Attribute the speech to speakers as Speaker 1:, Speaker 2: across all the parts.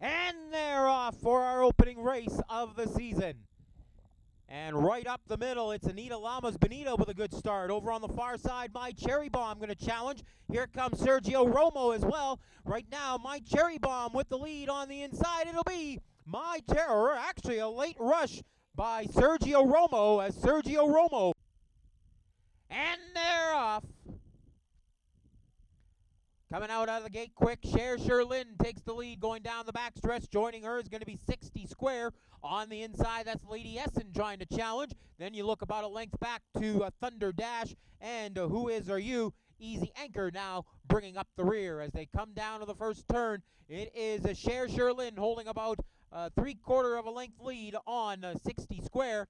Speaker 1: And they're off for our opening race of the season. And right up the middle, it's Anita Lamas Benito with a good start. Over on the far side, My Cherry Bomb going to challenge. Here comes Sergio Romo as well. Right now, My Cherry Bomb with the lead on the inside. It'll be My Cherry, or actually a late rush by Sergio Romo as Sergio Romo. And they're off. Coming out of the gate quick, Cher Sherlin takes the lead going down the backstretch. Joining her is going to be 60 Square. On the inside, that's Lady Essen trying to challenge. Then you look about a length back to Thunder Dash. And Who Is Are You? Easy Anchor now bringing up the rear as they come down to the first turn. It is Cher Sherlin holding about 3/4 of a length lead on 60 Square.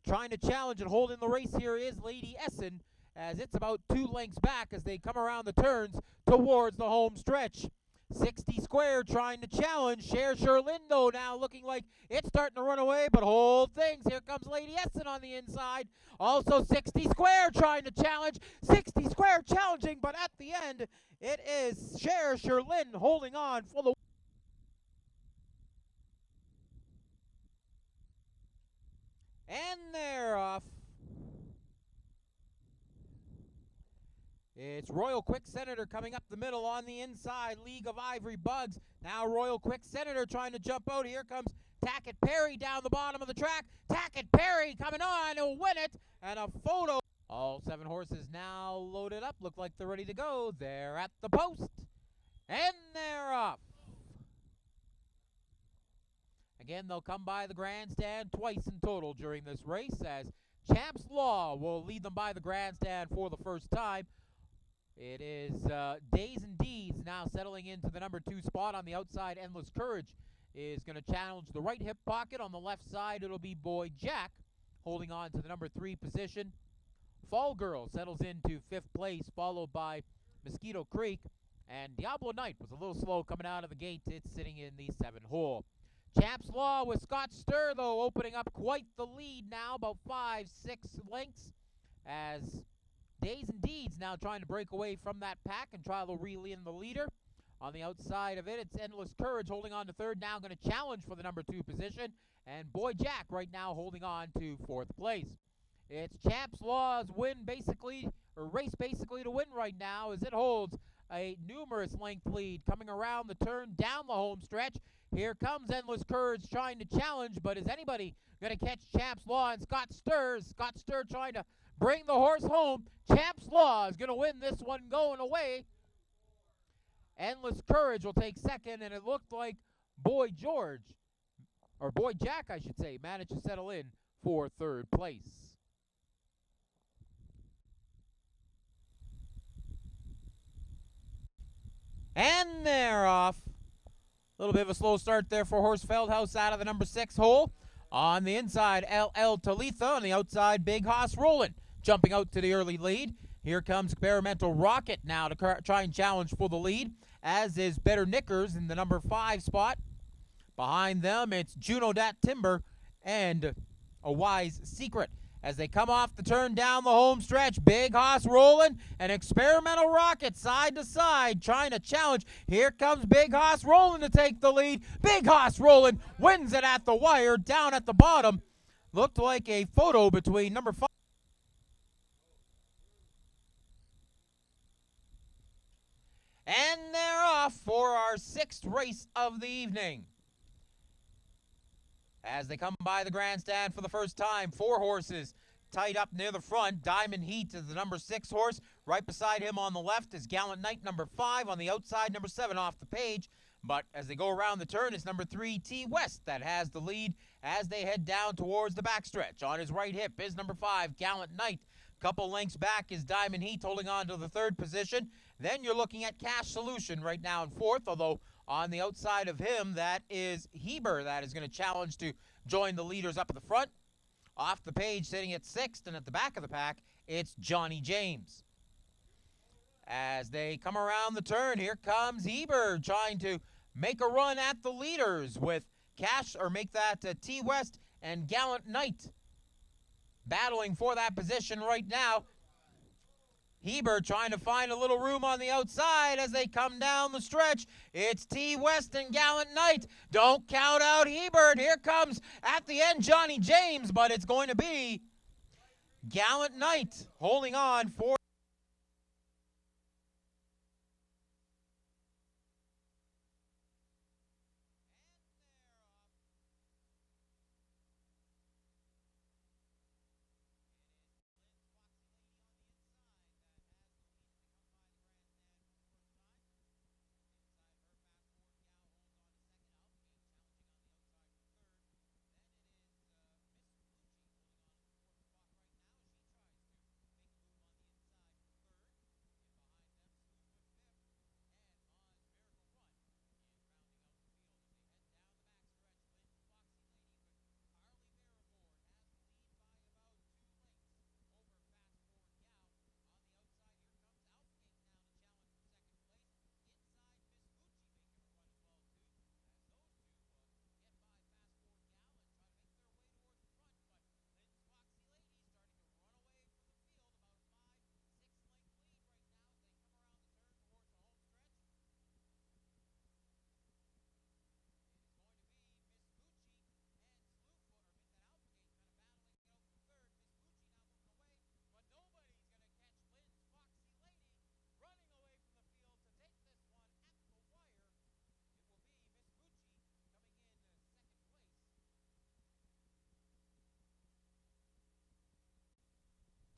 Speaker 1: Trying to challenge and hold in the race here is Lady Essen, as it's about 2 lengths back as they come around the turns towards the home stretch. 60 Square trying to challenge. Cher Sherlin, though, now looking like it's starting to run away, but hold things. Here comes Lady Essen on the inside. Also 60 Square trying to challenge. 60 Square challenging, but at the end, it is Cher Sherlin holding on for the... And they're off. It's Royal Quick Senator coming up the middle on the inside. League of Ivory Bugs. Now Royal Quick Senator trying to jump out. Here comes Tackett Perry down the bottom of the track. Tackett Perry coming on. He'll win it. And a photo. All 7 horses now loaded up. Look like they're ready to go. They're at the post. And they're off. Again, they'll come by the grandstand twice in total during this race, as Champ's Law will lead them by the grandstand for the first time. It is Days and Deeds now settling into the number 2 spot on the outside. Endless Courage is going to challenge the right hip pocket. On the left side, it'll be Boy Jack holding on to the number 3 position. Fall Girl settles into 5th place, followed by Mosquito Creek. And Diablo Knight was a little slow coming out of the gate. It's sitting in the 7th hole. Champ's Law with Scott Sturr, though, opening up quite the lead now, about 5-6 lengths, as Days and Deeds now trying to break away from that pack and try to reel in the leader. On the outside of it, it's Endless Courage holding on to 3rd, now going to challenge for the number 2 position, and Boy Jack right now holding on to 4th place. It's Champ's Law's win basically, or race basically to win right now, as it holds a numerous length lead coming around the turn down the home stretch. Here comes Endless Courage trying to challenge, but is anybody going to catch Champ's Law and Scott Sturr? Scott Sturr trying to bring the horse home. Champ's Law is going to win this one going away. Endless Courage will take 2nd, and it looked like Boy Jack, I should say, managed to settle in for 3rd place. And they're off. A little bit of a slow start there for Horse Feldhouse out of the number 6 hole. On the inside, LL Talitha. On the outside, Big Hoss Rollin' jumping out to the early lead. Here comes Experimental Rocket now to try and challenge for the lead, as is Better Knickers in the number 5 spot. Behind them, it's Juno Dat Timber and A Wise Secret. As they come off the turn down the home stretch, Big Hoss Rollin' and Experimental Rocket side to side trying to challenge. Here comes Big Hoss Rollin' to take the lead. Big Hoss Rollin' wins it at the wire down at the bottom. Looked like a photo between number 5. And they're off for our 6th race of the evening. As they come by the grandstand for the first time, 4 horses tied up near the front. Diamond Heat is the number 6 horse. Right beside him on the left is Gallant Knight, number 5. On the outside, number 7 off the page. But as they go around the turn, it's number 3, T West, that has the lead as they head down towards the backstretch. On his right hip is number 5, Gallant Knight. Couple lengths back is Diamond Heat holding on to the 3rd position. Then you're looking at Cash Solution right now in 4th, although on the outside of him, that is Heber that is going to challenge to join the leaders up at the front. Off the page, sitting at 6th, and at the back of the pack, it's Johnny James. As they come around the turn, here comes Heber trying to make a run at the leaders with Cash, or make that T West and Gallant Knight battling for that position right now. Heber trying to find a little room on the outside as they come down the stretch. It's T. West and Gallant Knight. Don't count out Heber. Here comes at the end Johnny James, but it's going to be Gallant Knight holding on for.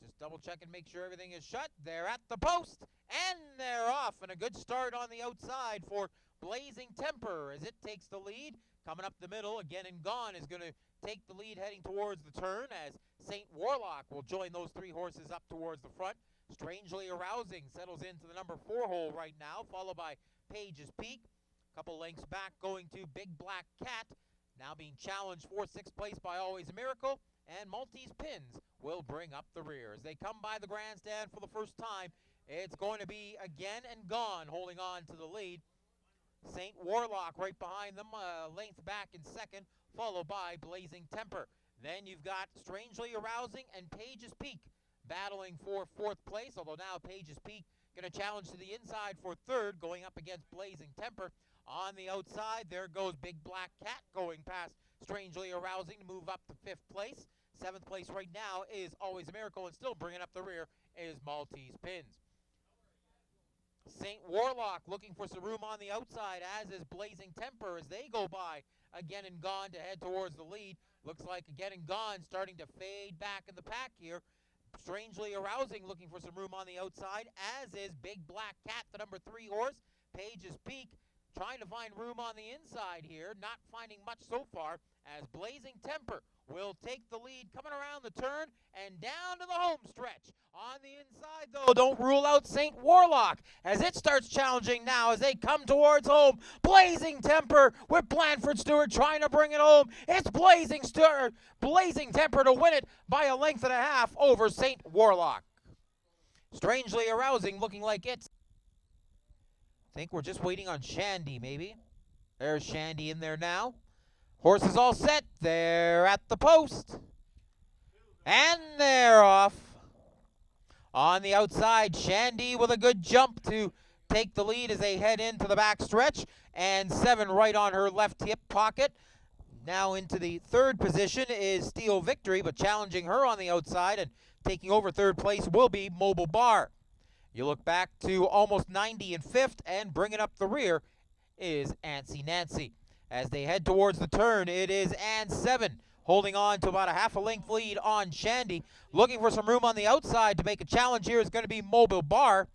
Speaker 1: Just double check and make sure everything is shut. They're at the post, and they're off. And a good start on the outside for Blazing Temper as it takes the lead. Coming up the middle, Again and Gone is going to take the lead heading towards the turn as St. Warlock will join those three horses up towards the front. Strangely Arousing settles into the number 4 hole right now, followed by Page's Peak. A couple lengths back going to Big Black Cat, now being challenged for 6th place by Always a Miracle. And Maltese Pins will bring up the rear. As they come by the grandstand for the first time, it's going to be Again and Gone holding on to the lead. St. Warlock right behind them, length back in second, followed by Blazing Temper. Then you've got Strangely Arousing and Page's Peak battling for 4th place, although now Page's Peak going to challenge to the inside for 3rd, going up against Blazing Temper. On the outside, there goes Big Black Cat going past Strangely Arousing to move up to 5th place. 7th place right now is Always a Miracle, and still bringing up the rear is Maltese Pins. St. Warlock looking for some room on the outside, as is Blazing Temper as they go by Again and Gone to head towards the lead. Looks like Again and Gone starting to fade back in the pack here. Strangely Arousing looking for some room on the outside, as is Big Black Cat, the number 3 horse. Page's Peak trying to find room on the inside here, not finding much so far, as Blazing Temper will take the lead coming around the turn and down to the home stretch. On the inside, though, don't rule out St. Warlock as it starts challenging now as they come towards home. Blazing Temper with Blanford Stewart trying to bring it home. It's Blazing Temper to win it by a length and a half over St. Warlock. Strangely Arousing looking like it's. I think we're just waiting on Shandy, maybe. There's Shandy in there now. Horse is all set. They're at the post. And they're off. On the outside, Shandy with a good jump to take the lead as they head into the back stretch. And 7 right on her left hip pocket. Now into the 3rd position is Steel Victory, but challenging her on the outside and taking over 3rd place will be Mobile Bar. You look back to almost 90 in 5th, and bringing up the rear is Antsy Nancy. As they head towards the turn, it is Ann 7 holding on to about a half a length lead on Shandy. Looking for some room on the outside to make a challenge here is going to be Mobile Bar.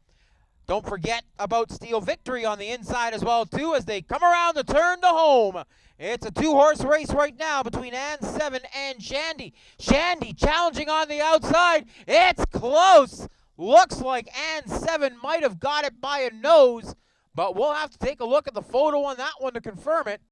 Speaker 1: Don't forget about Steel Victory on the inside as well, too, as they come around the turn to home. It's a 2-horse race right now between Ann 7 and Shandy. Shandy challenging on the outside. It's close. Looks like Ann 7 might have got it by a nose, but we'll have to take a look at the photo on that one to confirm it.